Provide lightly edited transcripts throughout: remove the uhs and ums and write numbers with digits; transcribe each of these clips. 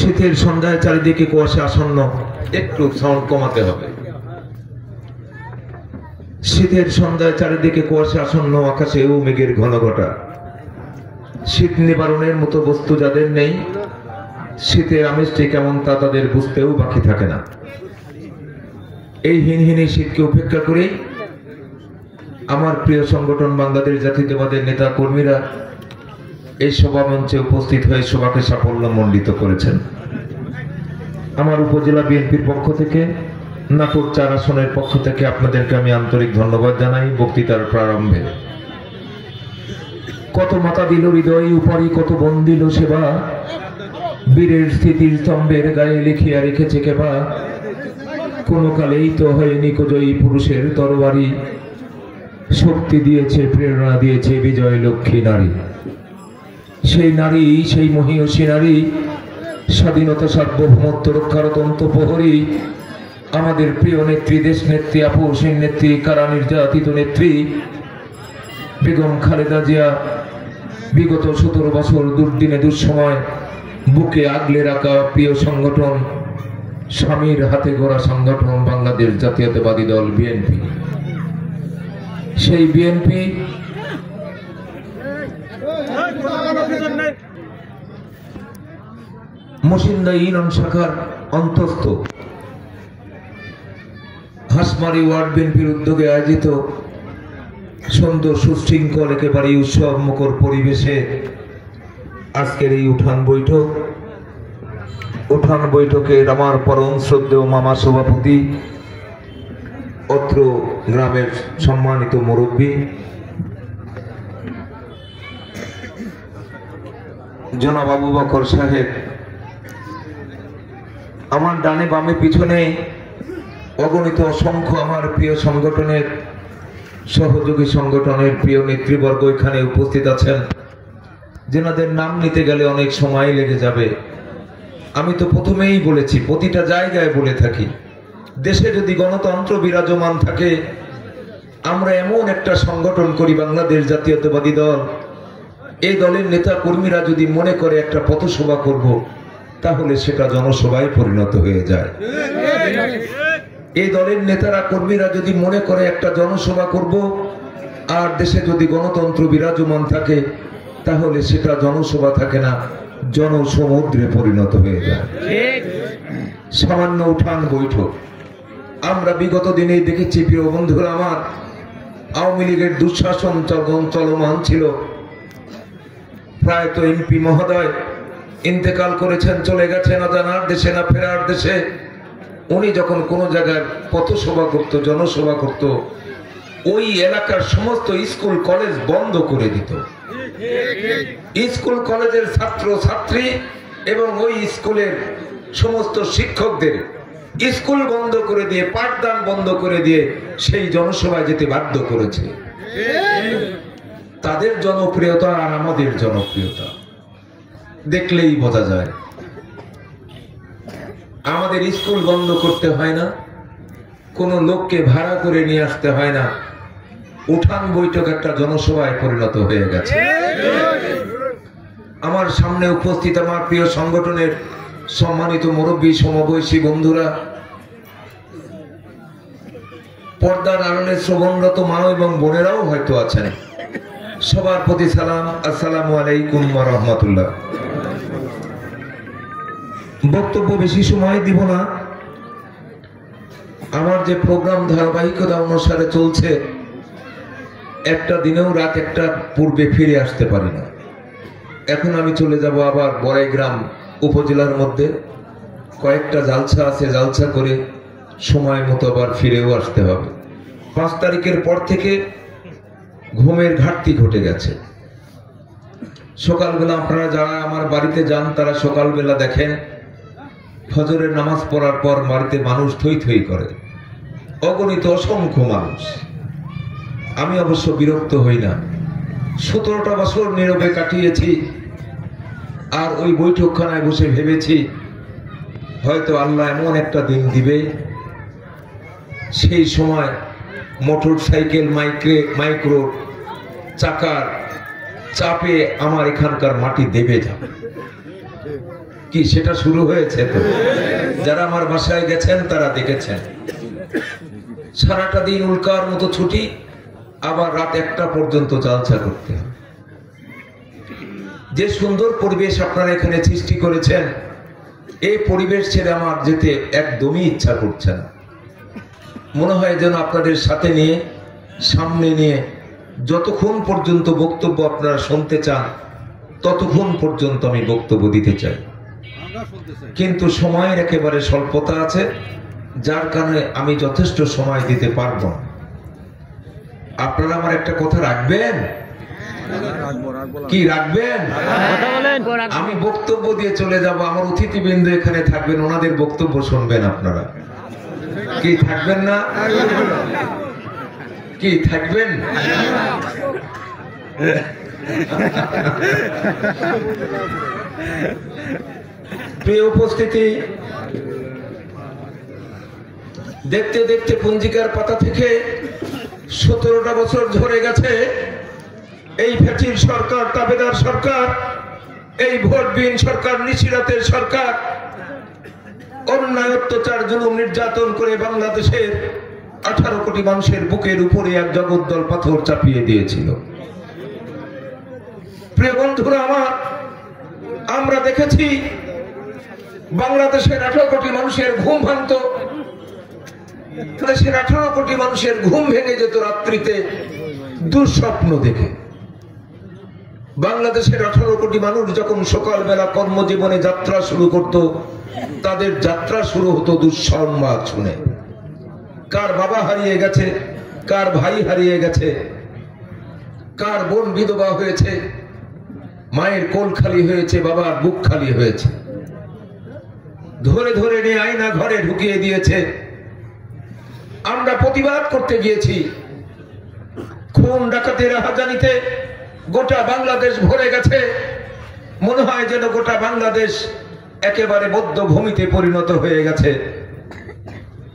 শীতের সন্ধ্যায় চারিদিকে কুয়াশা আসন্ন, একটু সাউন্ড কমাতে হবে। শীতের সন্ধ্যায় চারিদিকে কুয়াশা আসন্ন, আকাশেও মেঘের ঘন ঘটা। শীত নিবারণের মতো বস্তু যাদের নেই, শীতের আমেজটি কেমন তা তাদের বুঝতেও বাকি থাকে না। এই হিনহিনী শীতকে উপেক্ষা করেই আমার প্রিয় সংগঠন বাংলাদেশ জাতীয়তাবাদের নেতা কর্মীরা এই সভা মঞ্চে উপস্থিত হয়ে সভাকে সাফল্যমণ্ডিত করেছেন। আমার উপজেলা বিএনপির পক্ষ থেকে, নাটোর ৪ আসনের পক্ষ থেকে আপনাদেরকে আমি আন্তরিক ধন্যবাদ জানাই। বক্তৃতার প্রারম্ভে কত মাতা দিল হৃদয় উপরি, কত বন দিল সেবা, বীরের স্মৃতির স্তম্ভের গায়ে লিখিয়া রেখেছে কেবা, কোনো কালেই তো হয়নি জয়ী পুরুষের তরবারি, শক্তি দিয়েছে প্রেরণা দিয়েছে বিজয় লক্ষ্মী নারী। সেই নারী, সেই মহীয়সী নারী, স্বাধীনতা সার্বভৌমত্ব রক্ষার অত্যন্ত প্রহরী, আমাদের প্রিয় নেত্রী, দেশ নেত্রী, আপসীন নেত্রী, কারা নির্যাতিত নেত্রী বেগম খালেদা জিয়া বিগত 17 বছর দুর্দিনে দুঃসময় বুকে আগলে রাখা প্রিয় সংগঠন, স্বামীর হাতে গড়া সংগঠন বাংলাদেশ জাতীয়তাবাদী দল বিএনপি। সেই বিএনপি মসিন্দা ইউনিয়ন শাখার অন্তস্থ হাসমারি ওয়ার্ড বিএনপির উদ্যোগে আয়োজিত সুন্দর সুশৃঙ্খল একেবারে উৎসব মুখর পরিবেশে আজকের এই উঠান বৈঠকের আমার পরম শ্রদ্ধেয় মামা সভাপতি, অত্র গ্রামের সম্মানিত মুরব্বী জনাব আবু বকর সাহেব, আমার ডানে বামে পিছনে অগণিত অসংখ্য আমার প্রিয় সংগঠনের সহযোগী সংগঠনের প্রিয় নেতৃবর্গ এখানে উপস্থিত আছেন, যেনাদের নাম নিতে গেলে অনেক সময় লেগে যাবে। আমি তো প্রথমেই বলেছি, প্রতিটা জায়গায় বলে থাকি, দেশে যদি গণতন্ত্র বিরাজমান থাকে, আমরা এমন একটা সংগঠন করি বাংলাদেশ জাতীয়তাবাদী দল, এই দলের নেতা কর্মীরা যদি মনে করে একটা পথসভা করব, তাহলে সেটা জনসভায় পরিণত হয়ে যায়। এই দলের নেতারা কর্মীরা যদি মনে করে একটা জনসভা করব, আর দেশে যদি গণতন্ত্র বিরাজমান থাকে, তাহলে সেটা জনসভা থাকে না, জনসমুদ্রে পরিণত হয়ে যায়। সামান্য উঠান বৈঠক আমরা বিগত দিনে দেখেছি। প্রিয় বন্ধুরা আমার, আওয়ামী লীগের দুঃশাসন চলমান ছিল। প্রায়ত এমপি মহোদয় ইন্তেকাল করেছেন, চলে গেছেন অজানার দেশে, না ফেরার দেশে। উনি যখন কোনো জায়গায় পথসভা করত, জনসভা করত, ওই এলাকার সমস্ত স্কুল কলেজ বন্ধ করে দিত। স্কুল কলেজের ছাত্র ছাত্রী এবং ওই স্কুলের সমস্ত শিক্ষকদের স্কুল বন্ধ করে দিয়ে, পাঠদান বন্ধ করে দিয়ে সেই জনসভায় যেতে বাধ্য করেছে। তাদের জনপ্রিয়তা আর আমাদের জনপ্রিয়তা দেখলেই বোঝা যায়। আমাদের স্কুল বন্ধ করতে হয় না, কোনো লোককে ভাড়া করে নিয়ে আসতে হয় না, উঠান বৈঠক একটা জনসভায় পরিণত হয়ে গেছে। আমার সামনে উপস্থিত আমার প্রিয় সংগঠনের সম্মানিত মুরব্বী, সমবয়সী বন্ধুরা, পর্দার আড়ালে শ্রবণরত মা এবং বোনেরাও হয়তো আছেন। সবার প্রতি সালাম, আসসালামু আলাইকুম ওয়া রাহমাতুল্লাহ। বক্তব্য বেশি সময় দিব না। আমার যে প্রোগ্রাম ধারাবাহিকতা অনুসারে চলছে, একটা দিনেও রাত একটা পূর্বে ফিরে আসতে পারি না। এখন আমি চলে যাব আবার বড়াইগ্রাম উপজেলার মধ্যে, কয়েকটা জালসা আছে, জালসা করে সময় মতো আবার ফিরেও আসতে হবে। 5 তারিখের পর থেকে ঘুমের ঘাটতি ঘটে গেছে। সকালবেলা আপনারা যারা আমার বাড়িতে যান, তারা সকালবেলা দেখেন ফজরের নামাজ পড়ার পর বাড়িতে মানুষ থই থই করে, অগণিত অসংখ্য মানুষ। আমি অবশ্য বিরক্ত হই না। 17টা বছর নীরবে কাটিয়েছি, আর ওই বৈঠকখানায় বসে ভেবেছি হয়তো আল্লাহ এমন একটা দিন দিবে, সেই সময় মোটর সাইকেল মাইক্রো চাকার চাপে আমার এখানকার মাটি দেবে যাবে। কি সেটা শুরু হয়েছে? তো যারা আমার বাসায় গেছেন তারা দেখেছেন সারাটা দিন উল্কার মতো ছুটি, আবার রাত 1টা পর্যন্ত জালসা করতে হবে। যে সুন্দর পরিবেশ আপনারা এখানে সৃষ্টি করেছেন, এই পরিবেশ ছেড়ে আমার যেতে একদমই ইচ্ছা করছে না। মনে হয় যেন আপনাদের সাথে নিয়ে, সামনে নিয়ে যতক্ষণ পর্যন্ত বক্তব্য আপনারা শুনতে চান ততক্ষণ পর্যন্ত আমি বক্তব্য দিতে চাই, কিন্তু সময়ের একেবারে স্বল্পতা আছে, যার কারণে আমি যথেষ্ট সময় দিতে পারবো না। আপনারা আমার একটা কথা রাখবেন? কি রাখবেন? আমি বক্তব্য দিয়ে চলে যাব, আমার অতিথিবৃন্দ এখানে থাকবেন, ওনাদের বক্তব্য শুনবেন আপনারা। কি থাকবেন না? কি থাকবেন? প্রিয় উপস্থিতি, দেখতে দেখতে পঞ্জিকার পাতা থেকে 17টা বছর ধরে গেছে এই ফ্যাসিস্ট সরকার, তাবেদার সরকার, এই ভোটবিহীন সরকার, নিশিরাতের সরকার অন্যায়, অত্যাচার, জুলুম, নির্যাতন করে বাংলাদেশের 18 কোটি মানুষের বুকের উপরে এক জগদ্দল পাথর চাপিয়ে দিয়েছিল। প্রিয় বন্ধুরা আমার, আমরা দেখেছি বাংলাদেশের 18 কোটি মানুষের ঘুম ভাঙত, দেশের 18 কোটি মানুষের ঘুম ভেঙে যেত রাত্রিতে দুঃস্বপ্ন দেখে। বাংলাদেশের 18 কোটি মানুষ যখন সকালবেলা কর্মজীবনে যাত্রা শুরু করত, তাদের যাত্রা শুরু হতো দুঃসংবাদ শুনে। কার বাবা হারিয়ে গেছে, কার ভাই হারিয়ে গেছে, কার বোন বিধবা হয়েছে, মায়ের কোল খালি হয়েছে, বাবার বুক খালি হয়েছে, ধরে ধরে নিয়ে আয়না ঘরে ঢুকিয়ে দিয়েছে। আমরা প্রতিবাদ করতে গিয়েছি, খুন ডাকাতের রাহাজানিতে গোটা বাংলাদেশ ভরে গেছে, মনে হয় যেন গোটা বাংলাদেশ একেবারে বদ্ধ ভূমিতে পরিণত হয়ে গেছে।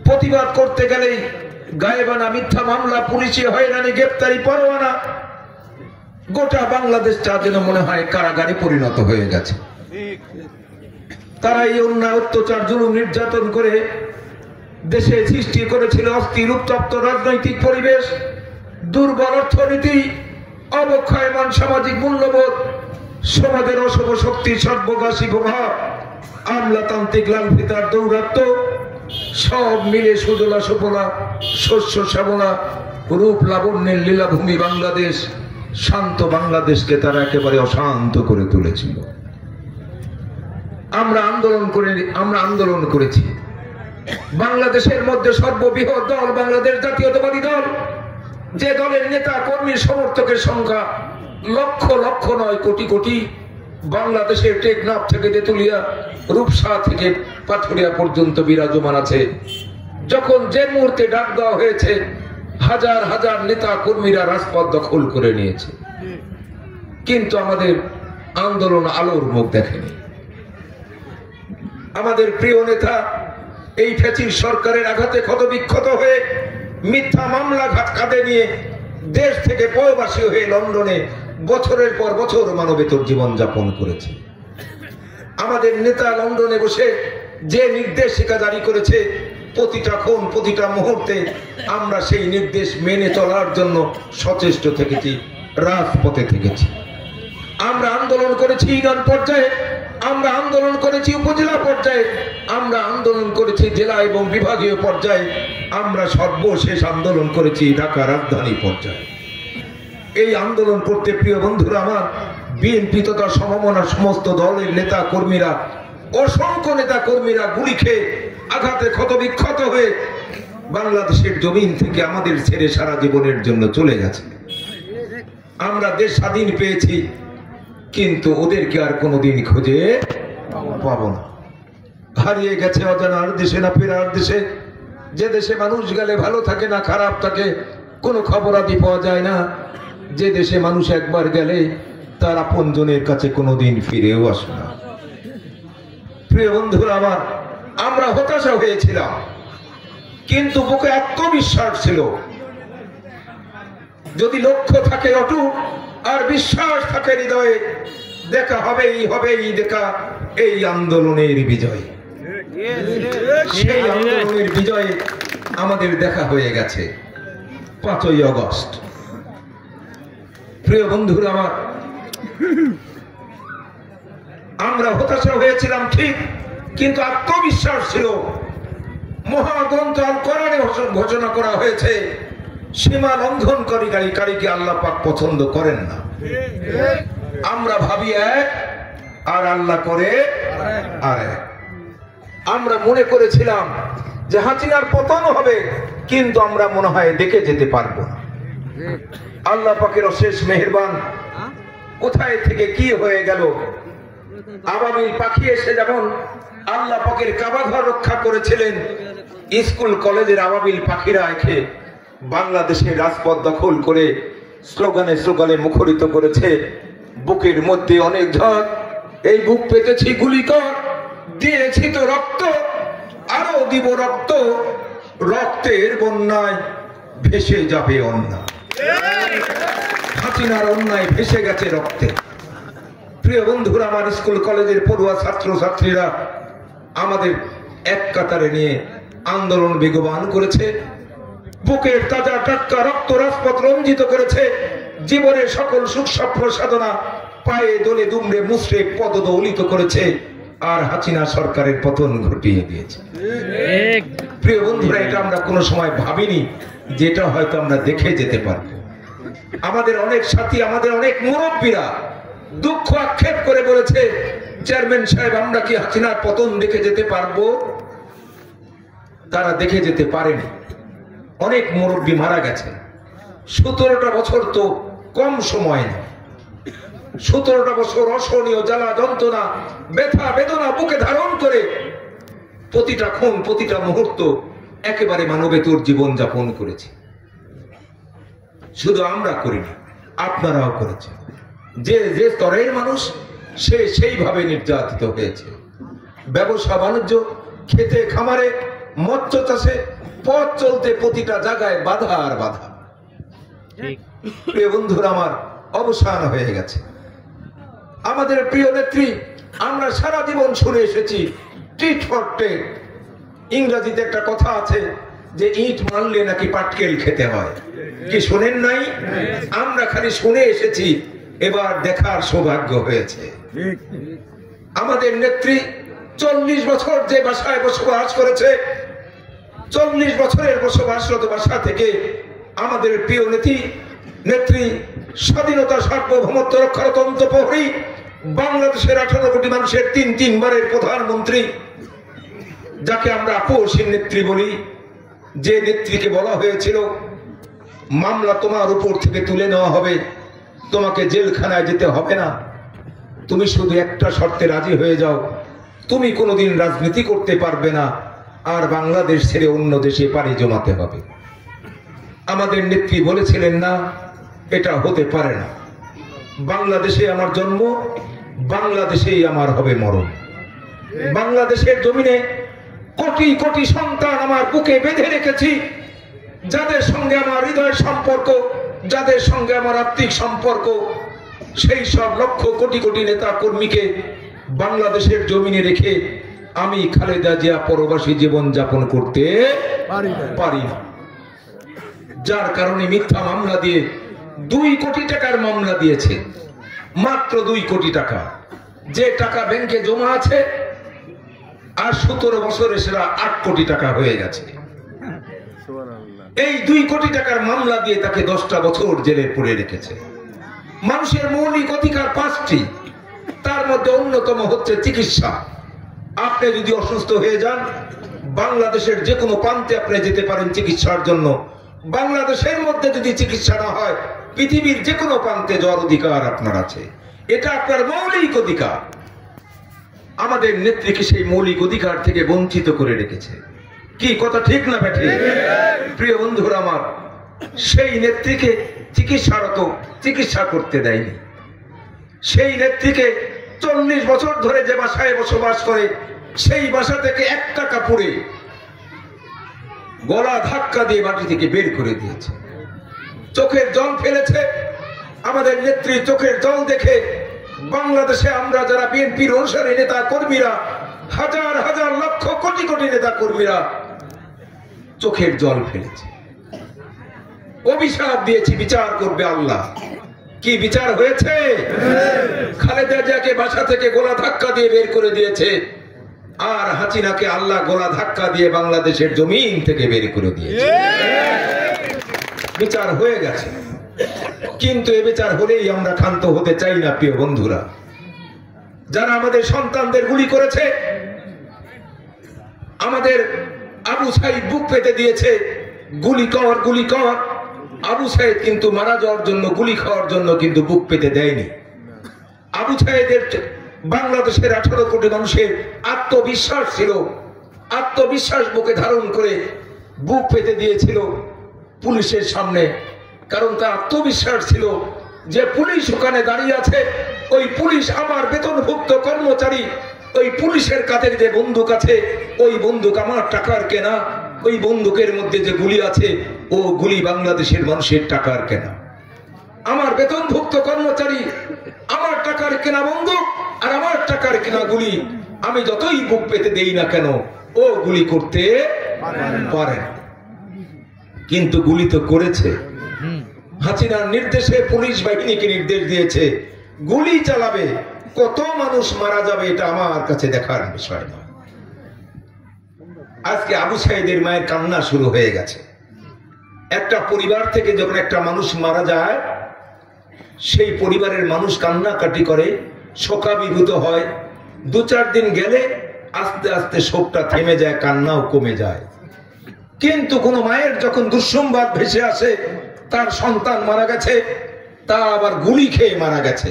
প্রতিবাদ করতে গেলেই গায়েবানা মিথ্যা মামলা, পুলিশি হয়রানি, গ্রেপ্তারি, পরোয়ানা, গোটা বাংলাদেশটা যেন মনে হয় কারাগারে পরিণত হয়ে গেছে। তারা এই অন্যায়, অত্যাচার, জুলুম, নির্যাতন করে দেশে সৃষ্টি করেছিল অস্থির, উত্তপ্ত রাজনৈতিক পরিবেশ, দুর্বল অর্থনীতি, অবক্ষয়মান সামাজিক মূল্যবোধ, সমাজের অশুভ শক্তি, সর্বগ্রাসী প্রভাব, আমলাতান্ত্রিক লালফিতার দৌরাত্ম্য, সব মিলে সুজলা সুফলা, শস্য শ্যামলা, রূপ লাবণ্যের লীলাভূমি বাংলাদেশ, শান্ত বাংলাদেশকে তারা একেবারে অশান্ত করে তুলেছিল। আমরা আন্দোলন করেছি। বাংলাদেশের মধ্যে সর্ববৃহৎ দল বাংলাদেশ জাতীয়তাবাদী দল, যে দলের নেতা কর্মী সমর্থকের সংখ্যা লক্ষ লক্ষ নয়, কোটি কোটি। বাংলাদেশের টেকনাফ থেকে তেতুলিয়া, রূপসা থেকে পাথুরিয়া পর্যন্ত বিরাজমান আছে। যখন যে মুহূর্তে ডাক দেওয়া হয়েছে, হাজার হাজার নেতা কর্মীরা রাজপথ দখল করে নিয়েছে, কিন্তু আমাদের আন্দোলন আলোর মুখ দেখেনি। আমাদের প্রিয় নেতা এই ফ্যাসিস্ট সরকারের আঘাতে ক্ষতবিক্ষত হয়ে মিথ্যা মামলা কাঁধে নিয়ে দেশ থেকে পরবাসী হয়ে লন্ডনে বছরের পর বছর মানবেতর জীবন যাপন করেছে। আমাদের নেতা লন্ডনে বসে যে নির্দেশিকা জারি করেছে, প্রতিটা ক্ষণ, প্রতিটা মুহূর্তে আমরা সেই নির্দেশ মেনে চলার জন্য সচেষ্ট থেকেছি, রাজপথে থেকেছি। আমরা আন্দোলন করেছি ইউনিয়ন পর্যায়ে, আমরা আন্দোলন করেছি উপজেলা পর্যায়ে, আমরা আন্দোলন করেছি জেলা এবং বিভাগীয় পর্যায়ে, আমরা সর্বশেষ আন্দোলন করেছি ঢাকা রাজধানী পর্যায়ে। এই আন্দোলন করতে প্রিয় বন্ধুরা আমার, বিএনপি তথা সমমনার সমস্ত দলের নেতা কর্মীরা, অসংখ্য নেতা কর্মীরা গুলি খেয়ে আঘাতে ক্ষতবিক্ষত হয়ে বাংলাদেশের জমিন থেকে আমাদের ছেড়ে সারা জীবনের জন্য চলে গেছে। আমরা দেশ স্বাধীন পেয়েছি, কিন্তু ওদেরকে আর কোনোদিন খুঁজে পাবো না। হারিয়ে গেছে অজানার দেশে, না ফেরার দেশে, যে দেশে মানুষ গেলে ভালো থাকে না খারাপ থাকে, কোনো খবরাদি পাওয়া যায় না, যে দেশে মানুষ একবার গেলে তার আপনজনের কাছে কোনোদিন ফিরেও আসে না। প্রিয় বন্ধুরা আমার, আমরা হতাশা হয়েছিলাম, কিন্তু বুকে আত্মবিশ্বাস ছিল। যদি লক্ষ্য থাকে অটুট আর বিশ্বাস থাকে হৃদয়ে, দেখা হবেই দেখা, এই আন্দোলনের বিজয়। সেই আন্দোলনের বিজয়ে আমাদের দেখা হয়ে গেছে 5ই আগস্ট। প্রিয় বন্ধুরা আমার, আমরা হতাশা হয়েছিলাম ঠিক, কিন্তু আত্মবিশ্বাস ছিল। মহাগ্রন্থ আল কোরআনে ঘোষণা করা হয়েছে, সীমা লঙ্ঘনকারীকে আল্লাহ পাক পছন্দ করেন না। আমরা ভাবি এক আর আল্লাহ করে আরেক। আমরা মনে করেছিলাম যে হাসিনার পতন হবে, কিন্তু আমরা মনে হয় দেখে যেতে পারবো না। আল্লাহ পাকের অশেষ মেহেরবান, কোথায় থেকে কি হয়ে গেল। আবাবিল পাখি এসে যেমন আল্লাহ পাকের কাবা ঘর রক্ষা করেছিলেন, স্কুল কলেজের আবাবিল পাখিরা এসে বাংলাদেশের রাজপথ দখল করে স্লোগানে স্লোগানে মুখরিত করেছে। বুকের মধ্যে অনেক ঝড়, এই বুক পেতেছি গুলি কর, দিয়েছি তো রক্ত, আরো দিব রক্ত, রক্তের বন্যায় ভেসে যাবে অন্যায়। হাসিনার অন্যায় ভেসে গেছে রক্তে। প্রিয় বন্ধুরা আমার, স্কুল কলেজের পড়ুয়া ছাত্র ছাত্রীরা আমাদের এক কাতারে নিয়ে আন্দোলন বেগবান করেছে। বুকের তাজা টাটকা রক্ত রাজপথ রঞ্জিত করেছে। জীবনের সকল সুখ স্বপ্ন সাধনা পায়ে দোলে দুমড়ে মুচড়ে পদদলিত করেছে, আর হাসিনা সরকারের পতন ঘটিয়ে দিয়েছে। প্রিয় বন্ধুরা, এটা আমরা কোনো সময় ভাবিনি যেটা হয়তো আমরা দেখে যেতে পারবো। আমাদের অনেক সাথী, আমাদের অনেক মুরব্বীরা দুঃখ আক্ষেপ করে বলেছে, চেয়ারম্যান সাহেব, আমরা কি হাসিনার পতন দেখে যেতে পারবো? তারা দেখে যেতে পারেনি। অনেক মুরব্বী মারা গেছে। 17টা বছর তো কম সময় না। 17টা বছর অসহনীয় জ্বালা যন্ত্রণা ব্যথা বেদনা বুকে ধারণ করে প্রতিটা ক্ষণ প্রতিটা মুহূর্ত একেবারে মানবেতর জীবন যাপন করেছে। শুধু আমরা করিনি, আপনারাও করেছেন। যে যে স্তরের মানুষ সে সেইভাবে নির্যাতিত হয়েছে। ব্যবসা বাণিজ্য, খেতে খামারে, মৎস্য চাষে, পথ চলতে প্রতিটা জায়গায় বাধা আর বাধা। প্রিয় বন্ধুরা আমার, অবসান হয়ে গেছে। আমাদের প্রিয় নেত্রী, আমরা সারা জীবন শুনে এসেছি টিট ফর টেট। ইংরেজিতে একটা কথা আছে যে ইট মারলে নাকি পাটকেল খেতে হয়। কি শোনেন নাই? আমরা খালি শুনে এসেছি, এবার দেখার সৌভাগ্য হয়েছে। আমাদের নেত্রী 40 বছর যে বাসায় বসবাস করেছে, 40 বছরের বসবাসরত বাসা থেকে আমাদের প্রিয় নেত্রী স্বাধীনতা সার্বভৌমত্ব রক্ষার তন্ত্র প্রহরী, বাংলাদেশের 18 কোটি মানুষের 3 বারের প্রধানমন্ত্রী, যাকে আমরা আপসহীন নেত্রী বলি, যে নেত্রীকে বলা হয়েছিল মামলা তোমার উপর থেকে তুলে নেওয়া হবে, তোমাকে জেলখানায় যেতে হবে না, তুমি শুধু একটা শর্তে রাজি হয়ে যাও, তুমি কোনোদিন রাজনীতি করতে পারবে না, আর বাংলাদেশ ছেড়ে অন্য দেশে পাড়ি জমাতে হবে। আমাদের নেত্রী বলেছিলেন, না, এটা হতে পারে না। বাংলাদেশে আমার জন্ম, বাংলাদেশেই আমার হবে মরণ। বাংলাদেশের জমিনে কোটি কোটি সন্তান আমার বুকে বেঁধে রেখেছি, যাদের সঙ্গে আমার হৃদয়ের সম্পর্ক, যাদের সঙ্গে আমার আত্মিক সম্পর্ক, সেই সব লক্ষ কোটি কোটি নেতা কর্মীকে বাংলাদেশের জমিনে রেখে আমি খালেদা জিয়া পরবাসী জীবন যাপন করতে পারি না। যার কারণে মিথ্যা মামলা দিয়ে 2 কোটি টাকার মামলা দিয়েছে, মাত্র 2 কোটি টাকা। যে টাকা ব্যাংকে জমা আছে, আর 17 বছরে সেটা 8 কোটি টাকা হয়ে গেছে। এই 2 কোটি টাকার মামলা দিয়ে তাকে 10টা বছর জেলে পুরে রেখেছে। মানুষের মৌলিক অধিকার 5টি, তার মধ্যে অন্যতম হচ্ছে চিকিৎসা। আপনি যদি অসুস্থ হয়ে যান, বাংলাদেশের যে কোনো প্রান্তে আপনি যেতে পারেন চিকিৎসার জন্য। বাংলাদেশের মধ্যে যদি চিকিৎসা না হয়, পৃথিবীর যে কোনো প্রান্তে যাওয়ার অধিকার আপনার আছে। এটা আপনার মৌলিক অধিকার। আমাদের নেত্রীকে সেই মৌলিক অধিকার থেকে বঞ্চিত করে রেখেছে। কি কথা ঠিক না বেঠে? প্রিয় বন্ধুরা আমার, সেই নেত্রীকে চিকিৎসারত চিকিৎসা করতে দেয়নি। সেই নেত্রীকে 40 বছর ধরে যে বাসায় বসবাস করে, সেই বাসা থেকে 1 টাকা পুড়ে গলা ধাক্কা দিয়ে মাটি থেকে বের করে দিয়েছে। চোখের জল ফেলেছে। আমাদের নেত্রী চোখের জল দেখে বাংলাদেশে আমরা যারা বিএনপির অনুসারী নেতা কর্মীরা, হাজার হাজার লক্ষ কোটি কোটি নেতা কর্মীরা চোখের জল ফেলেছে, অভিশাপ দিয়েছি বিচার করবে আল্লাহ। কি বিচার হয়েছে? খালেদা জিয়াকে বাসা থেকে গোলা ধাক্কা দিয়ে বের করে দিয়েছে, আর হাসিনাকে আল্লাহ গোলা ধাক্কা দিয়ে বাংলাদেশের জমিন থেকে বের করে দিয়েছে। বিচার হয়ে গেছে, কিন্তু এ বিচার হলেই আমরা ক্ষান্ত হতে চাই না। প্রিয় বন্ধুরা, যারা আমাদের সন্তানদের গুলি করেছে, আমাদের আবু সাইদ বুক পেতে দিয়েছে, গুলি কর গুলি কর। আবু সাইদ কিন্তু মারা যাওয়ার জন্য, গুলি খাওয়ার জন্য কিন্তু বুক পেতে দেয়নি। আবু সাইদের বাংলাদেশের 18 কোটি মানুষের আত্মবিশ্বাস ছিল, আত্মবিশ্বাস বুকে ধারণ করে বুক পেতে দিয়েছিল পুলিশের সামনে। কারণ তার আত্মবিশ্বাস ছিল যে পুলিশ ওখানে দাঁড়িয়ে আছে, ওই পুলিশ আমার বেতনভুক্ত কর্মচারী, ওই পুলিশের কাছে যে বন্দুক আছে, ওই বন্দুক আমার টাকার কেনা, ওই বন্দুকের মধ্যে যে গুলি আছে, ও গুলি বাংলাদেশের মানুষের টাকার কেনা। আমার বেতনভুক্ত কর্মচারী, আমার টাকার কেনা বন্দুক আর আমার টাকার কেনা গুলি, আমি যতই বুক পেতে দেই না কেন, ও গুলি করতে পারে। কিন্তু গুলি তো করেছে। হাসিনার নির্দেশে পুলিশ বাহিনীকে নির্দেশ দিয়েছে গুলি চালাবে, কত মানুষ মারা যাবে এটা আমার কাছে দেখার বিষয় না। আজকে আবু সাইদের মায়ের কান্না শুরু হয়ে গেছে। একটা পরিবার থেকে যখন একটা মানুষ মারা যায়, সেই পরিবারের মানুষ কান্নাকাটি করে, শোকাভিভূত হয়। 2-4 দিন গেলে আস্তে আস্তে শোকটা থেমে যায়, কান্নাও কমে যায়। কিন্তু কোন মায়ের যখন দুঃসংবাদ ভেসে আসে তার সন্তান মারা গেছে, তা আবার গুলি খেয়ে মারা গেছে,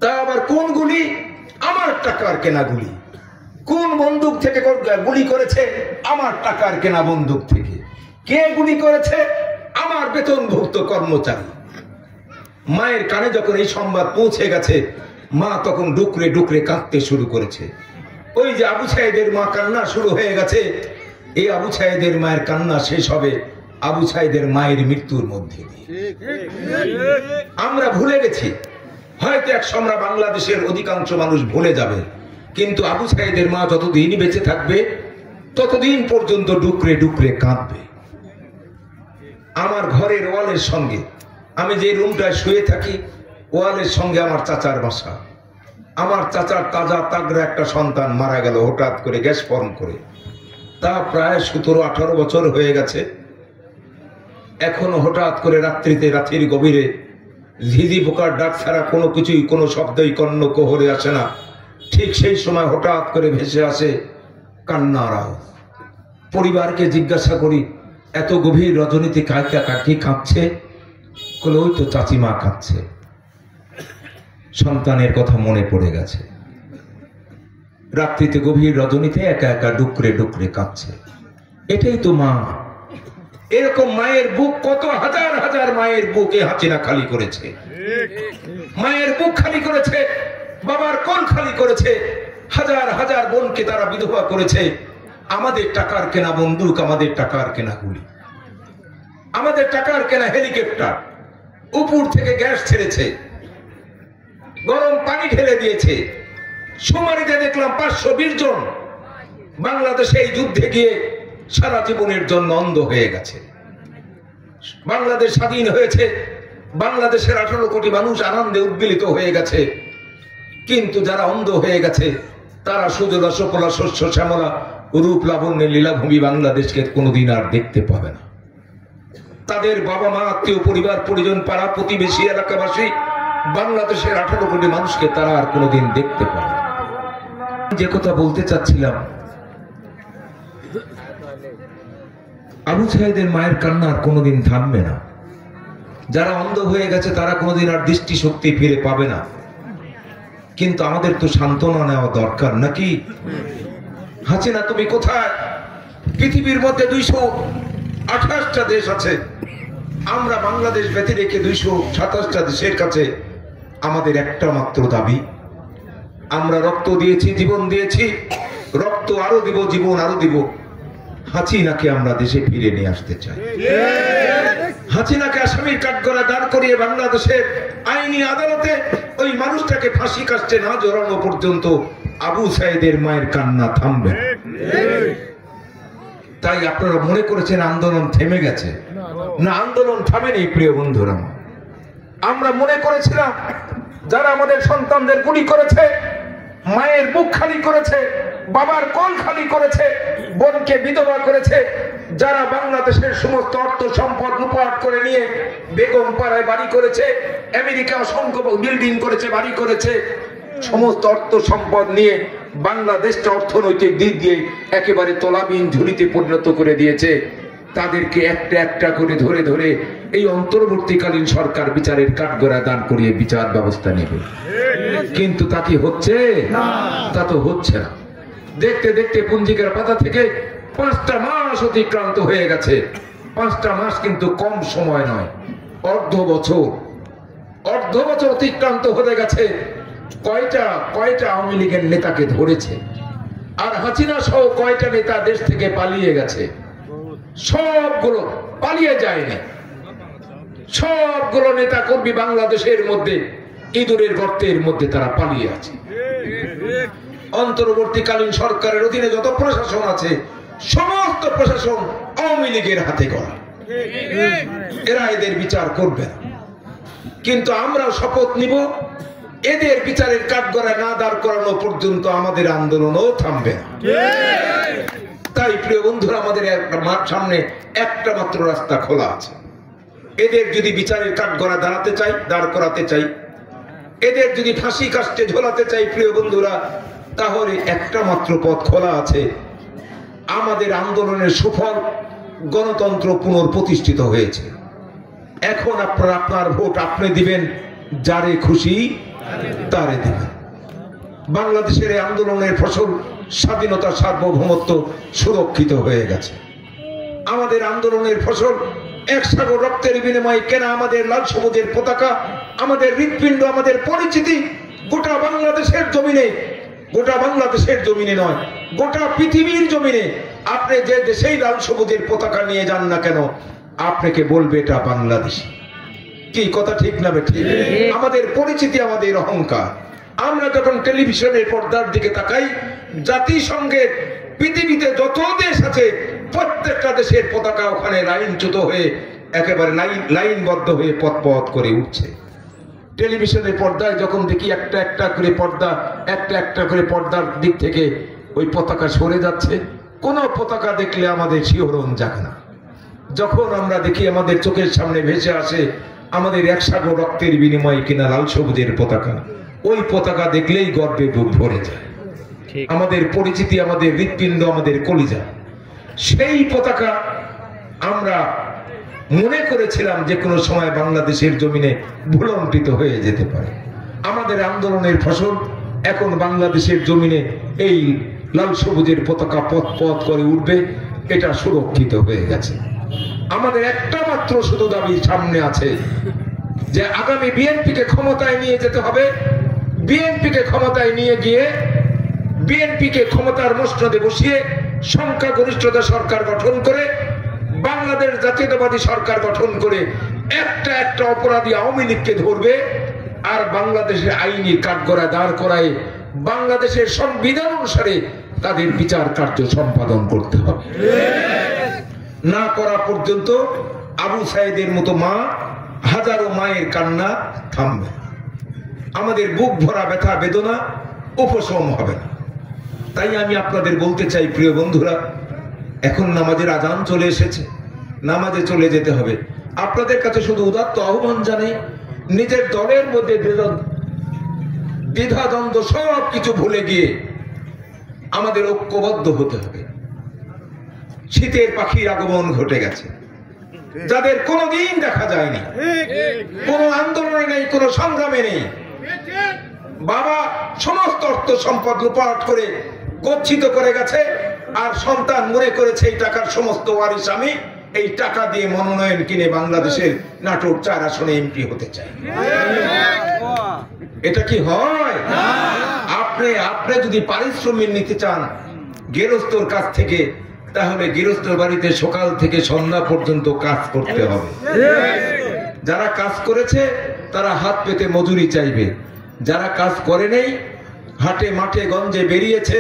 তা আবার কোন গুলি? আমার টাকার কেনা গুলি। কোন বন্দুক থেকে গুলি করেছে? আমার টাকার কেনা বন্দুক থেকে। কে গুলি করেছে? আমার বেতনভুক্ত কর্মচারী। মায়ের কানে যখন এই সংবাদ পৌঁছে গেছে, মা তখন ডুকরে ডুকরে কাঁদতে শুরু করেছে। ওই যে আবু সাইদের মা কান্না শুরু হয়ে গেছে, এই আবু সাইদের মায়ের কান্না শেষ হবে আবু সাইদের মায়ের মৃত্যুর মধ্যে দিয়ে। আমরা ভুলে গেছি, হয়তো এক সময় বাংলাদেশের অধিকাংশ মানুষ ভুলে যাবে, কিন্তু আবু সাইদের মা যতদিন বেঁচে থাকবে ততদিন পর্যন্ত ডুকরে ডুকরে কাঁদবে। আমার ঘরের ওয়ালের সঙ্গে, আমি যে রুমটায় শুয়ে থাকি, ওয়ালের সঙ্গে আমার চাচার বাসা। আমার চাচার তাজা তাগড়া একটা সন্তান মারা গেল হঠাৎ করে, গ্যাস ফর্ম করে। তা প্রায় 17-18 বছর হয়ে গেছে। এখনো হঠাৎ করে রাত্রিতে, রাতের গভীরে ঝিঝি পোকার ডাক ছাড়া কোনো কিছুই, কোনো শব্দই কর্ণ কোহরে আসে না। ঠিক সেই সময় হঠাৎ করে ভেসে আসে কান্নার আওয়াজ। পরিবারকে জিজ্ঞাসা করি, এত গভীর রজনীতে কাকে কাঁদছে? বলে ওই তো চাচিমা কাঁদছে। সন্তানের কথা মনে পড়ে গেছে, রাত্রিতে গভীর রজনীতে একা একা ডুকরে ডুকরে কাঁদছে। এটাই তো মা। এরকম মায়ের বুক, কত হাজার হাজার মায়ের বুকে হাসিনা খালি করেছে। মায়ের বুক খালি করেছে, বাবার কোল খালি করেছে, হাজার হাজার বোনকে তারা বিধবা করেছে। আমাদের টাকার কেনা বন্দুক, আমাদের টাকার কেনা গুলি, আমাদের টাকার কেনা হেলিকপ্টার, উপর থেকে গ্যাস ছেড়েছে, গরম পানি ঢেলে দিয়েছে। সুমারিতে দেখলাম 520 জন বাংলাদেশে এই যুদ্ধে গিয়ে সারা জীবনের জন্য অন্ধ হয়ে গেছে। বাংলাদেশ স্বাধীন হয়েছে, বাংলাদেশের 18 কোটি মানুষ আনন্দে উদ্বেলিত হয়ে গেছে, কিন্তু যারা অন্ধ হয়ে গেছে তারা সুজলা সুফলা শস্য শ্যামলা রূপ লাবণ্যের লীলাভূমি বাংলাদেশকে কোনোদিন আর দেখতে পাবে না। তাদের বাবা মা, আত্মীয়, পরিবার পরিজন, পাড়া প্রতিবেশী, এলাকাবাসী, বাংলাদেশের 18 কোটি মানুষকে তারা আর কোনোদিন দেখতে পাবে না। যে কথা বলতে চাচ্ছিলাম, আবু সাইদের মায়ের কান্না আর কোনোদিন থামবে না। যারা অন্ধ হয়ে গেছে তারা কোনোদিন আর দৃষ্টি শক্তি ফিরে পাবে না। কিন্তু আমাদের তো সান্ত্বনা নেওয়া দরকার, নাকি? হাসিনা তুমি কোথায়? পৃথিবীর মধ্যে 228টা দেশ আছে, আমরা বাংলাদেশ ব্যতী রেখে 227টা দেশের কাছে আমাদের একটা মাত্র দাবি, আমরা রক্ত দিয়েছি, জীবন দিয়েছি, রক্ত আরো দিব, জীবন আরো দিব। হাসিনাকে আমরা দেশে ফিরে নিয়ে আসতে চাই। হাসিনাকে আসামির কাঠগড়ায় দাঁড় করিয়ে বাংলাদেশের আইনি আদালতে ওই মানুষটাকে ফাঁসি কাস্টে না জড়ানো পর্যন্ত আবু সাইদের মায়ের কান্না থামবে না। তাই আপনারা মনে করেছেন আন্দোলন থেমে গেছে, না, আন্দোলন থামেনি প্রিয় বন্ধুরা। আমরা মনে করেছিলাম যারা আমাদের সন্তানদের গুলি করেছে, মায়ের বুক খালি করেছে, বাবার কোল খালি করেছে, বোনকে বিধবা করেছে, যারা বাংলাদেশের সমস্ত অর্থ সম্পদ লুটপাট করে নিয়ে বেগম পাড়ায় বাড়ি করেছে, আমেরিকা অসংখ্য বিল্ডিং করেছে, বাড়ি করেছে, সমস্ত অর্থ সম্পদ নিয়ে বাংলাদেশটা অর্থনৈতিক দিক দিয়ে একেবারে তলাবিহীন ঝুড়িতে পরিণত করে দিয়েছে, তাদেরকে একটা একটা করে ধরে ধরে এই অন্তর্বর্তীকালীন সরকার বিচারের কাঠগড়া দান করিয়ে বিচার ব্যবস্থা নেবে। কিন্তু তা কি হচ্ছে? তা তো হচ্ছে না। দেখতে দেখতে পঞ্জিকার পাতা থেকে 5টা মাস অতিক্রান্ত হয়ে গেছে। 5টা মাস কিন্তু কম সময় নয়, অর্ধ বছর অতিক্রান্ত হয়ে গেছে। কয়টা আওয়ামী লীগের নেতাকে ধরেছে, আর হাসিনা সহ কয়টা নেতা দেশ থেকে পালিয়ে গেছে? সবগুলো পালিয়ে যায়নি, সবগুলো নেতা কর্মী বাংলাদেশের মধ্যে ইঁদুরের গর্তের মধ্যে তারা পালিয়ে আছে। অন্তর্বর্তীকালীন সরকারের অধীনে যত প্রশাসন আছে সমস্ত প্রশাসন আওয়ামী লীগের হাতে করা, এরা এদের বিচার করবে না। কিন্তু আমরা শপথ নিব এদের বিচারের কাঠগড়ায় না দাঁড় করানো পর্যন্ত আমাদের আন্দোলনও থামবে না। তাই প্রিয় বন্ধুরা, আমাদের সামনে একটা মাত্র রাস্তা খোলা আছে। এদের যদি বিচারের কাঠগড়ায় দাঁড় করাতে চাই, এদের যদি ফাঁসি কাস্টে ঝোলাতে চাই প্রিয় বন্ধুরা, তাহলে একটা মাত্র পথ খোলা আছে। আমাদের আন্দোলনের সুফল গণতন্ত্র পুনঃপ্রতিষ্ঠিত হয়েছে। এখন আপনার ভোট আপনি দিবেন, যারে খুশি তারে দিবেন। বাংলাদেশের এই আন্দোলনের ফসল স্বাধীনতা, সার্বভৌমত্ব সুরক্ষিত হয়ে গেছে। আমাদের আন্দোলনের ফসল এক সাগর রক্তের বিনিময়ে কেনা আমাদের লাল সবুজের পতাকা, আমাদের হৃৎপিণ্ড, আমাদের পরিচিতি গোটা বাংলাদেশের জমিনে নয়, গোটা পৃথিবীর জমিনে আপনি যে দেশেই লাল সবুজের পতাকা নিয়ে যান না কেন, আপনাকে বলবে এটা বাংলাদেশ। কি কথা ঠিক না ঠিক? আমাদের পরিচিতি, আমাদের অহংকার। আমরা যখন টেলিভিশনের পর্দার দিকে তাকাই, জাতিসংঘের পৃথিবীতে যত দেশ আছে প্রত্যেকটা দেশের পতাকা ওখানে লাইনচ্যুত হয়ে একেবারে লাইনবদ্ধ হয়ে পথ করে উঠছে। টেলিভিশনের পর্দায় যখন দেখি একটা একটা করে পর্দার দিক থেকে ওই পতাকা সরে যাচ্ছে, কোন পতাকা দেখলে আমাদের শিহরণ জাগে না। যখন আমরা দেখি আমাদের চোখের সামনে ভেসে আসে আমাদের এক সাগর রক্তের বিনিময়ে কিনা লাল সবুজের পতাকা, ওই পতাকা দেখলেই গর্বে বুক ভরে যায়। আমাদের পরিচিতি, আমাদের হৃৎপিণ্ড, আমাদের কলিজা, সেই পতাকা আমরা মনে করেছিলাম যে কোনো সময় বাংলাদেশের জমিনে ভুলণ্ঠিত হয়ে যেতে পারে। আমাদের আন্দোলনের ফসল এখন বাংলাদেশের জমিনে এই লাল সবুজের পতাকা পথ করে উঠবে, এটা সুরক্ষিত হয়ে গেছে। আমাদের একটা মাত্র শুধু দাবি সামনে আছে যে আগামী বিএনপিকে ক্ষমতায় নিয়ে যেতে হবে। বিএনপিকে ক্ষমতায় নিয়ে গিয়ে বিএনপিকে ক্ষমতার মসনদে বসিয়ে সংখ্যাগরিষ্ঠতা সরকার গঠন করে, বাংলাদেশ জাতীয়তাবাদী সরকার গঠন করে একটা অপরাধী আওয়ামী লীগকে ধরবে, আর বাংলাদেশের আইনি কাঠগড়ায় দাঁড় করায় বাংলাদেশের সংবিধান অনুসারে তাদের বিচার কার্য সম্পাদন করতে হবে। না করা পর্যন্ত আবু সাইদের মতো মা, হাজারো মায়ের কান্না থামবে। আমাদের বুক ভরা ব্যথা বেদনা উপশম হবে না। তাই আমি আপনাদের বলতে চাই প্রিয় বন্ধুরা, এখন নামাজের আজান চলে এসেছে, নামাজে চলে যেতে হবে। আপনাদের কাছে শুধু উদাত্ত আহ্বান জানাই, নিজের দলের মধ্যে দ্বিধাদ্বন্দ্ব সব কিছু ভুলে গিয়ে আমাদের ঐক্যবদ্ধ হতে হবে। শীতের পাখির আগমন ঘটে গেছে, যাদের কোনোদিন দেখা যায়নি, কোনো আন্দোলনে নেই, কোনো সংগ্রামে নেই। বাবা সমস্ত অর্থ সম্পদ লুটপাট করে গচ্ছিত করে গেছে, আর সন্তান মনে করেছে এই টাকার সমস্ত ওয়ারিশ আমি, এই টাকা দিয়ে মনোনয়ন কিনে বাংলাদেশের নাটোর 4 আসনে এমপি হতে চাই। এটা কি হয়? আপনি যদি পারিশ্রমিক নিতে চান গৃহস্থর কাছ থেকে, তাহলে গৃহস্থর বাড়িতে সকাল থেকে সন্ধ্যা পর্যন্ত কাজ করতে হবে। যারা কাজ করেছে তারা হাত পেতে মজুরি চাইবে, যারা কাজ করে নেই, হাটে মাঠে গঞ্জে বেরিয়েছে,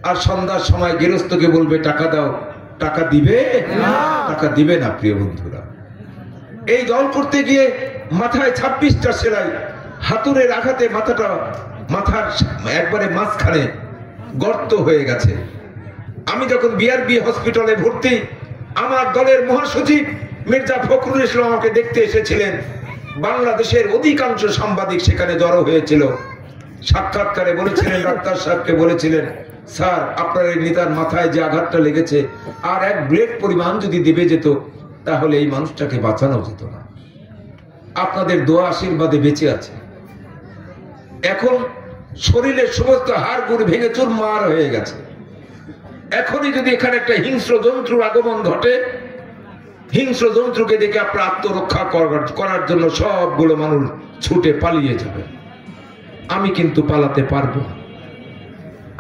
আর সন্ধ্যার সময় গৃহস্থকে বলবে টাকা দাও, টাকা দিবে না, টাকা দিবে না। প্রিয় বন্ধুরা, এই দল করতে গিয়ে মাথায় 26টা সেলাই, হাতুড়ের আঘাতে মাথার একবারে মাঝখানে গর্ত হয়ে গেছে। আমি যখন বিআরবি হসপিটালে ভর্তি, আমার দলের মহাসচিব মির্জা ফখরুল ইসলাম আমাকে দেখতে এসেছিলেন। বাংলাদেশের অধিকাংশ সাংবাদিক সেখানে জড়ো হয়েছিল। সাক্ষাৎকারে বলেছিলেন, ডাক্তার সাহেবকে বলেছিলেন, স্যার আপনার এই নেতার মাথায় যে আঘাতটা লেগেছে, আর এক ব্লেড পরিমাণ যদি দেবে যেত তাহলে এই মানুষটাকে বাঁচানো যেত না। আপনাদের দোয়া আশীর্বাদে বেঁচে আছে। এখন শরীরের সমস্ত হাড়গুড় ভেঙে চুরমার হয়ে গেছে। এখনই যদি এখানে একটা হিংস্র জন্তুর আগমন ঘটে, হিংস্র জন্তুকে দেখে আপনার আত্মরক্ষা করার জন্য সবগুলো মানুষ ছুটে পালিয়ে যাবে। আমি কিন্তু পালাতে পারবো না।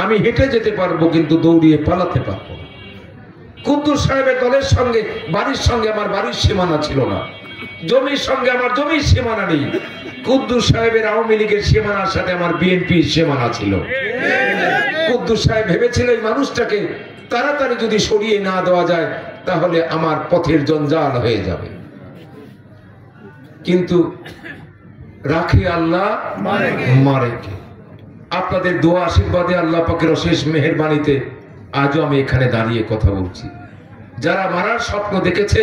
আমি হেঁটে যেতে পারবো, কিন্তু দৌড়িয়ে পালাতে পারবো না। কুদ্দুস সাহেবের দলের সঙ্গে বাড়ির সঙ্গে আমার বাড়ির সীমানা ছিল না, জমির সঙ্গে আমার জমির সীমানা নেই। কুদ্দুস সাহেবের আওয়ামী লীগের সীমানার সাথে আমার বিএনপির সীমানা ছিল। কুদ্দুস সাহেব ভেবেছিল এই মানুষটাকে তাড়াতাড়ি যদি সরিয়ে না দেওয়া যায় তাহলে আমার পথের জঞ্জাল হয়ে যাবে। কিন্তু রাখে আল্লাহ, মারে কে। আপনাদের দোয়া আশীর্বাদে, আল্লাহ পাকের অশেষ মেহেরবানিতে আজও আমি এখানে দাঁড়িয়ে কথা বলছি। যারা মারার স্বপ্ন দেখেছে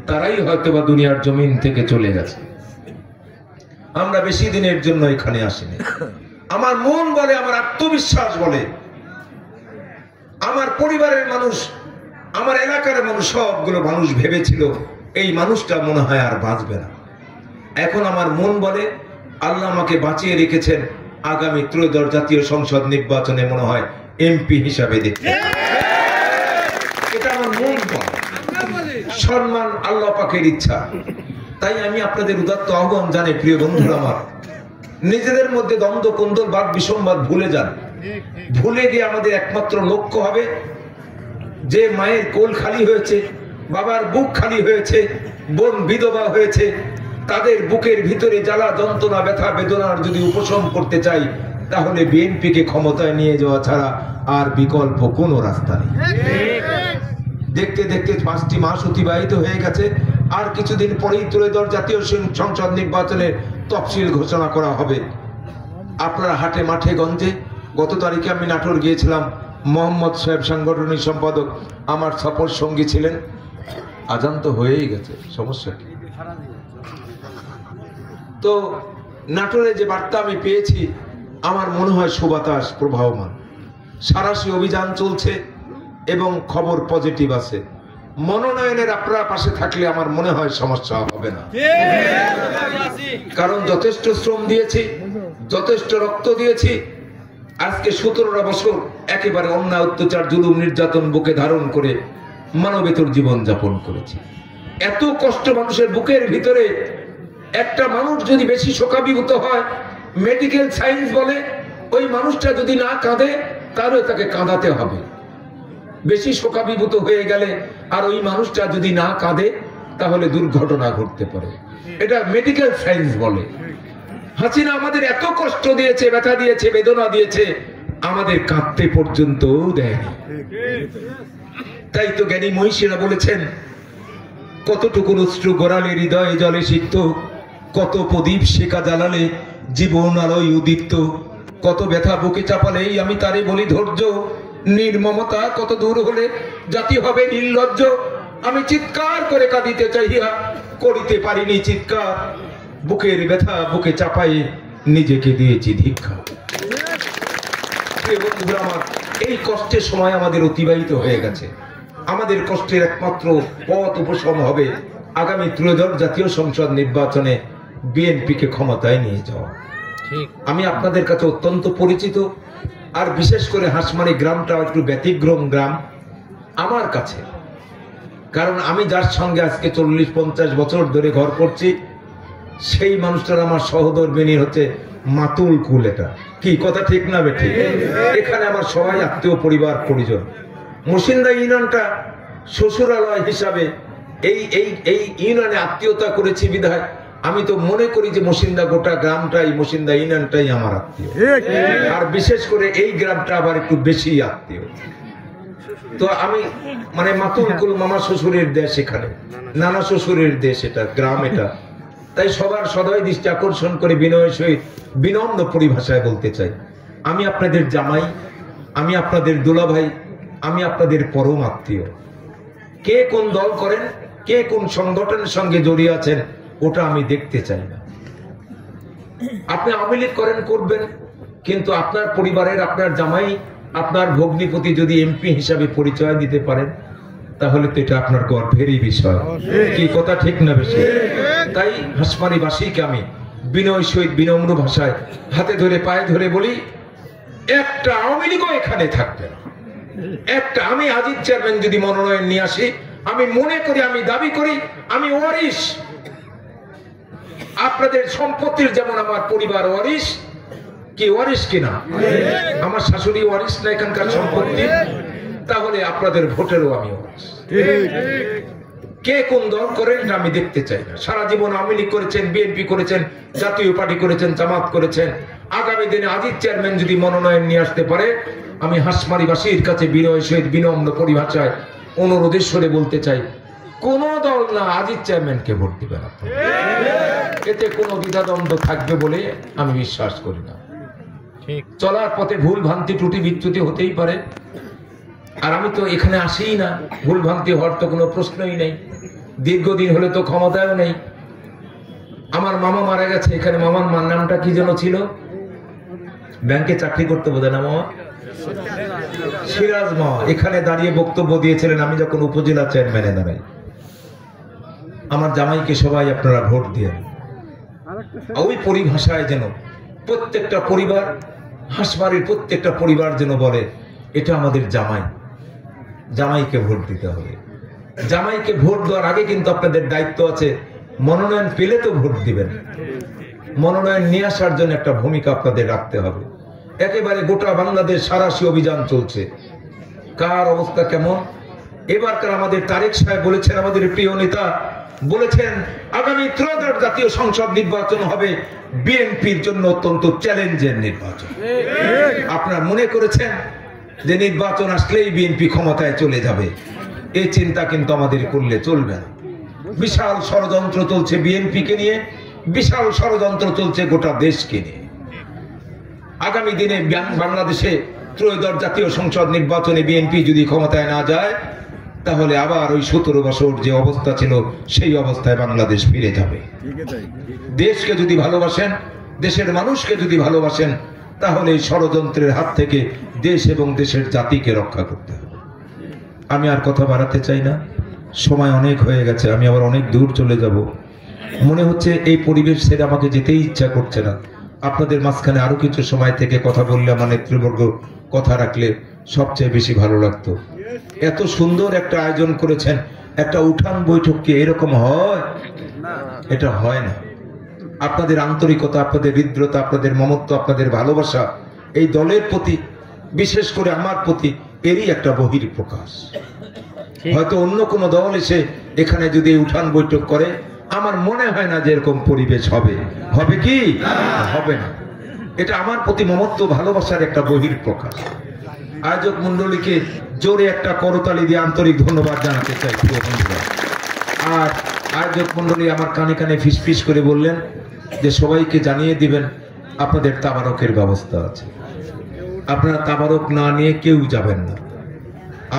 তারাই হয়তোবা দুনিয়ার জমিন থেকে চলে গেছে। আমরা বেশি দিনের জন্য এখানে আসিনি। আমার মন বলে, আমার আত্মবিশ্বাস বলে, আমার পরিবারের মানুষ, আমার এলাকার মানুষ, সবগুলো মানুষ ভেবেছিল এই মানুষটা মনে হয় আর বাঁচবে না। এখন আমার মন বলে আল্লাহ আমাকে বাঁচিয়ে রেখেছেন, আগামী ত্রয়োদশ জাতীয় সংসদ নির্বাচনে মনে হয় এমপি হিসাবে দেখতে। এটা আমার মন বলে, সম্মান আল্লাহ পাকের ইচ্ছা। তাই আমি আপনাদের উদাত্ত আহ্বান জানাই, প্রিয় বন্ধুরা আমার, নিজেদের মধ্যে দ্বন্দ্ব কোন্দল বাদ বিসম্বাদ ভুলে যান। ভুলে গিয়ে আমাদের একমাত্র লক্ষ্য হবে যে মায়ের কোল খালি হয়েছে, বাবার বুক খালি হয়েছে, বোন বিধবা হয়েছে, তাদের বুকের ভিতরে জ্বালা যন্ত্রণা ব্যথা বেদনার যদি উপশম করতে চাই তাহলে বিএনপিকে ক্ষমতায় নিয়ে যাওয়া ছাড়া আর বিকল্প কোনো রাস্তা নেই। দেখতে দেখতে 5টি মাস অতিবাহিত হয়ে গেছে। আর কিছুদিন পরেই ত্রয়োদশ জাতীয় সংসদ নির্বাচনের তফসিল ঘোষণা করা হবে। আপনারা হাটে মাঠে গঞ্জে, গত তারিখে আমি নাটোর গিয়েছিলাম, মোহাম্মদ সাহেব সাংগঠনিক সম্পাদক আমার সফর সঙ্গী ছিলেন। আজান তো হয়েই গেছে, সমস্যা কি? তো নাটোরে যে বার্তা আমি পেয়েছি, আমার মনে হয় সুবাতাস প্রবাহমান। সারাশি অভিযান চলছে এবং খবর পজিটিভ আছে। মনোনয়নের আপনারা পাশে থাকলে আমার মনে হয় সমস্যা হবে না, কারণ যথেষ্ট শ্রম দিয়েছি, যথেষ্ট রক্ত দিয়েছি। আজকে 17টা বছর একেবারে অন্যায় অত্যাচার জুলুম নির্যাতন বুকে ধারণ করে মানবেতর জীবন যাপন করেছি। এত কষ্ট মানুষের বুকের ভিতরে, একটা মানুষ যদি বেশি শোকাবিভূত হয়, মেডিকেল সায়েন্স বলে ওই মানুষটা যদি না কাঁদে তাহলে তাকে কাঁদাতে হবে। বেশি শোকাবিভূত হয়ে গেলে আর ওই মানুষটা যদি না কাঁদে তাহলে দুর্ঘটনা ঘটতে পারে, এটা মেডিকেল সায়েন্স বলে। হাসিনা আমাদের এত কষ্ট দিয়েছে, ব্যথা দিয়েছে, বেদনা দিয়েছে, আমাদের কাঁদতে পর্যন্ত দেয়নি। তাই তো জ্ঞানী মহিষীরা বলেছেন, কতটুকু অশ্রু গড়ালে হৃদয়ে জলে সিক্ত, কত প্রদীপ শেখা জ্বালালে জীবন আলোয় উদীপ্ত, কত ব্যথা বুকে চাপালেই আমি তারে বলি ধৈর্য, নির্মমতা কত দূর হলে জাতি হবে নির্লজ্জ। আমি চিৎকার করে কাঁদিতে চাইয়া করিতে পারিনি চিৎকার, বুকের ব্যথা বুকে চাপাই নিজেকে দিয়েছি ধিক্ষা। বন্ধুরা আমার, এই কষ্টের সময় আমাদের অতিবাহিত হয়ে গেছে। আমাদের কষ্টের একমাত্র পথ উপশম হবে আগামী ত্রয়োদশ জাতীয় সংসদ নির্বাচনে বিএনপিকে ক্ষমতায় নিয়ে যাওয়া। আমি আপনাদের কাছে অত্যন্ত পরিচিত, আর বিশেষ করে হাঁসমারি গ্রামটা একটু ব্যতিক্রম গ্রাম আমার কাছে, কারণ আমি যার সঙ্গে আজকে 40-50 বছর ধরে ঘর করছি সেই মানুষটার আমার সহধর্মিনী হচ্ছে মাতুল কুল। এটা কি কথা ঠিক না বেঠিক? এখানে আমার সবাই আত্মীয় পরিবার পরিজন। মুসিন্দা ইউনিয়নটা শ্বশুরালয় হিসাবে এই ইউনিয়নে আত্মীয়তা করেছি বিধায় আমি তো মনে করি যে মসিন্দা গোটা গ্রামটাই, মসিন্দা ইউনিয়নটাই আমার আত্মীয়, আর বিশেষ করে এই গ্রামটা আবার একটু বেশি আত্মীয়। তো আমি মানে মাতুল কুল মামা শ্বশুরের দেশ, এখানে নানা শ্বশুরের দেশ, এটা গ্রাম এটা। তাই সবার সদয় দৃষ্টি আকর্ষণ করে বিনয়ের সহিত বিনম্র পরিভাষায় বলতে চাই, আমি আপনাদের জামাই, আমি আপনাদের দুলাভাই, আমি আপনাদের পরম আত্মীয়। কে কোন দল করেন, কে কোন সংগঠনের সঙ্গে জড়িয়ে আছেন, ওটা আমি দেখতে চাই না। আপনি আওয়ামী লীগ করেন, করবেন, কিন্তু আপনার পরিবারের আপনার জামাই, আপনার ভগ্নিপতি যদি এমপি হিসাবে পরিচয় দিতে পারেন, তাহলে তো এটা আপনার গর্বেরই বিষয়। কি কথা ঠিক না বেশি? তাই হাসমারিবাসীকে আমি বিনয় সহিত বিনম্র ভাষায় হাতে ধরে পায়ে ধরে বলি, একটা আওয়ামী লীগও এখানে থাকবে না। একটা আমি আজিজ চেয়ারম্যান যদি মনোনয়ন নিয়ে আসি, আমি মনে করি, আমি দাবি করি, আমি ওয়ারিশ। আপনাদের সম্পত্তির যেমন আমার পরিবার ওয়ারিশ, কি ওয়ারিশ কিনা? আমার শাশুড়ি ওয়ারিশ না এখানকার সম্পত্তি, তাহলে আপনাদের ভোটেরও আমি ওয়ারিশ। কে কোন দল করেন আমি দেখতে চাই না। সারা জীবন আওয়ামী লীগ করেছেন, বিএনপি করেছেন, জাতীয় পার্টি করেছেন, জামাত করেছেন। আগামী দিনে আজিজ চেয়ারম্যান যদি মনোনয়ন নিয়ে আসতে পারে, আমি হাসমারিবাসীর কাছে বিনয় সহিত বিনম্র পরিভাষায় অনুরোধেশ্বরে বলতে চাই, কোন দল না, আজিজ চেয়ারম্যানকে ভোট দিবেন আপনারা। এতে কোনো দ্বিধাদ্বন্দ্ব থাকবে বলে আমি বিশ্বাস করি না। চলার পথে ভুল ভ্রান্তি ত্রুটি বিচ্যুতি হতেই পারে, আর আমি তো এখানে আসিই না, ভুল ভ্রান্তি হওয়ার তো কোনো প্রশ্নই নেই। দীর্ঘদিন হলে তো ক্ষমতাও নেই। আমার মামা মারা গেছে, এখানে মামার মার নামটা কি যেন ছিল, ব্যাংকে চাকরি করতে বোধ না মামা, সিরাজ মামা, এখানে দাঁড়িয়ে বক্তব্য দিয়েছিলেন আমি যখন উপজেলা চেয়ারম্যানে দাঁড়াই। আমার জামাইকে সবাই আপনারা ভোট দিয়ে, ওই পরিভাষায় যেন প্রত্যেকটা পরিবার, হাসমারির প্রত্যেকটা পরিবার যেন বলে, এটা আমাদের জামাই, জামাইকে ভোট দিতে হবে। জামাইকে ভোট দেওয়ার আগে কিন্তু আপনাদের দায়িত্ব আছে, মনোনয়ন পেলে তো ভোট দিবেন, মনোনয়ন নিয়ে আসার জন্য একটা ভূমিকা আপনাদের রাখতে হবে। একেবারে গোটা বাংলাদেশ সারাশি অভিযান চলছে। কার অবস্থা কেমন? এবারকার আমাদের তারেক সাহেব বলেছেন, আমাদের প্রিয় নেতা বলেছেন, আগামী ত্রয়োদশ জাতীয় সংসদ নির্বাচন হবে বিএনপির জন্য অত্যন্ত চ্যালেঞ্জের নির্বাচন। আপনারা মনে করেছেন যে নির্বাচন আসলেই বিএনপি ক্ষমতায় চলে যাবে, এই চিন্তা কিন্তু আমাদের করলে চলবে না। বিশাল ষড়যন্ত্র চলছে বিএনপিকে নিয়ে, বিশাল ষড়যন্ত্র চলছে গোটা দেশকে নিয়ে। আগামী দিনে বাংলাদেশে ত্রয়োদশ জাতীয় সংসদ নির্বাচনে বিএনপি যদি ক্ষমতায় না যায়, তাহলে আবার ওই 17 বছর যে অবস্থা ছিল সেই অবস্থায় বাংলাদেশ ফিরে যাবে। দেশকে যদি ভালোবাসেন, দেশের মানুষকে যদি ভালোবাসেন, তাহলে এই ষড়যন্ত্রের হাত থেকে দেশ এবং দেশের জাতিকে রক্ষা করতে হবে। আমি আর কথা বাড়াতে চাই না, সময় অনেক হয়ে গেছে, আমি আবার অনেক দূর চলে যাব। মনে হচ্ছে এই পরিবেশ ছেড়ে আমাকে যেতেই ইচ্ছা করছে না। আপনাদের মাঝখানে আরো কিছু সময় থেকে কথা বললে, আমার নেতৃবর্গ কথা রাখলে সবচেয়ে বেশি ভালো লাগতো। এত সুন্দর একটা আয়োজন করেছেন, একটা উঠান বৈঠক কি এরকম হয়? এটা হয় না। আপনাদের আন্তরিকতা, আপনাদের হৃদ্রতা, আপনাদের মমত্ব, আপনাদের ভালোবাসা এই দলের প্রতি, বিশেষ করে আমার প্রতি, এরই একটা বহির প্রকাশ। হয়তো অন্য কোনো দল এসে এখানে যদি উঠান বৈঠক করে, আমার মনে হয় না যে এরকম পরিবেশ হবে। হবে কি? হবে না। এটা আমার প্রতি মমত্ব, ভালোবাসার একটা বহির প্রকাশ। আয়োজক মন্ডলীকে জোরে একটা করতালি দিয়ে আন্তরিক ধন্যবাদ জানাতে চাই প্রিয় বন্ধুরা। আর আয়োজক মন্ডলী আমার কানে কানে ফিসফিস করে বললেন যে সবাইকে জানিয়ে দিবেন আপনাদের তাবারকের ব্যবস্থা আছে, আপনারা তাবারক না নিয়ে কেউ যাবেন না।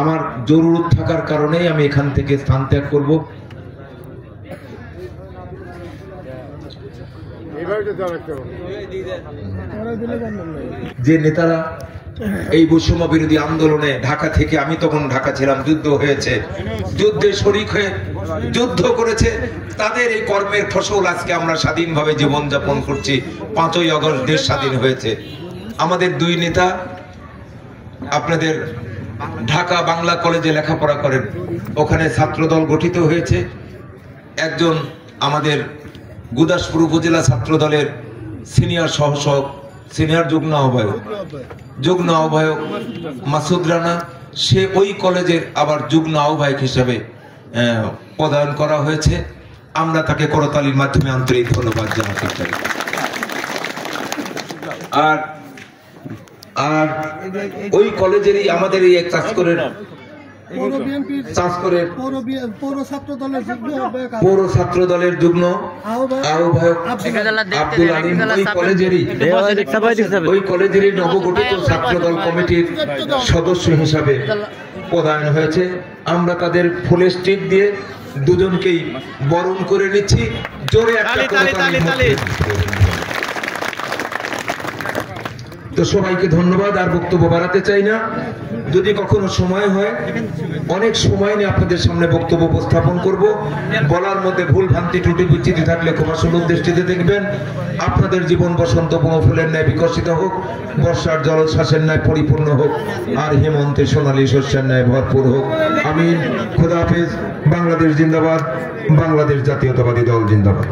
আমার জরুরত থাকার কারণেই আমি এখান থেকে স্থান ত্যাগ করব। যে নেতারা এই বৈষম্য বিরোধী আন্দোলনে ঢাকা থেকে, আমি তখন ঢাকা ছিলাম, যুদ্ধ হয়েছে, যুদ্ধে শরীক হয়ে যুদ্ধ করেছে, তাদের এই কর্মের ফসল আজকে আমরা স্বাধীনভাবে জীবনযাপন করছি। 5ই আগস্ট দেশ স্বাধীন হয়েছে। আমাদের দুই নেতা আপনাদের ঢাকা বাংলা কলেজে লেখাপড়া করেন, ওখানে ছাত্রদল গঠিত হয়েছে। একজন আমাদের গুদাসপুর উপজেলা ছাত্র দলের সিনিয়র সিনিয়র যুগ্ম আহ্বায়ক মাসুদ রানা, সে ওই কলেজের আবার যুগ্ম আহ্বায়ক হিসেবে পদায়ন করা হয়েছে। আমরা তাকে করতালির মাধ্যমে আন্তরিক ধন্যবাদ জানাতে চাই। আর আর ওই কলেজেরই আমাদের এই চাষকরের পৌর ছাত্র দলের যুগ্ম আহ্বায়ক আব্দুল আলিম ওই কলেজেরই নবগঠিত ছাত্র দল কমিটির সদস্য হিসাবে প্রদান হয়েছে। আমরা তাদের ফুলের স্টিক দিয়ে দুজনকেই বরণ করে নিচ্ছি। জোরে একটা তো সবাইকে ধন্যবাদ। আর বক্তব্য বাড়াতে চাই না। যদি কখনো সময় হয়, অনেক সময় নিয়ে আপনাদের সামনে বক্তব্য উপস্থাপন করব। বলার মধ্যে ভুল ভ্রান্তি ত্রুটি বিচ্যুতি থাকলে ক্ষমা সুলভ দৃষ্টিতে দেখবেন। আপনাদের জীবন বসন্ত বনফুলের ন্যায় বিকশিত হোক, বর্ষার জলোচ্ছ্বাসের ন্যায় পরিপূর্ণ হোক, আর হেমন্তে সোনালী শস্যের ন্যায় ভরপুর হোক। আমিন। খোদা হাফেজ। বাংলাদেশ জিন্দাবাদ। বাংলাদেশ জাতীয়তাবাদী দল জিন্দাবাদ।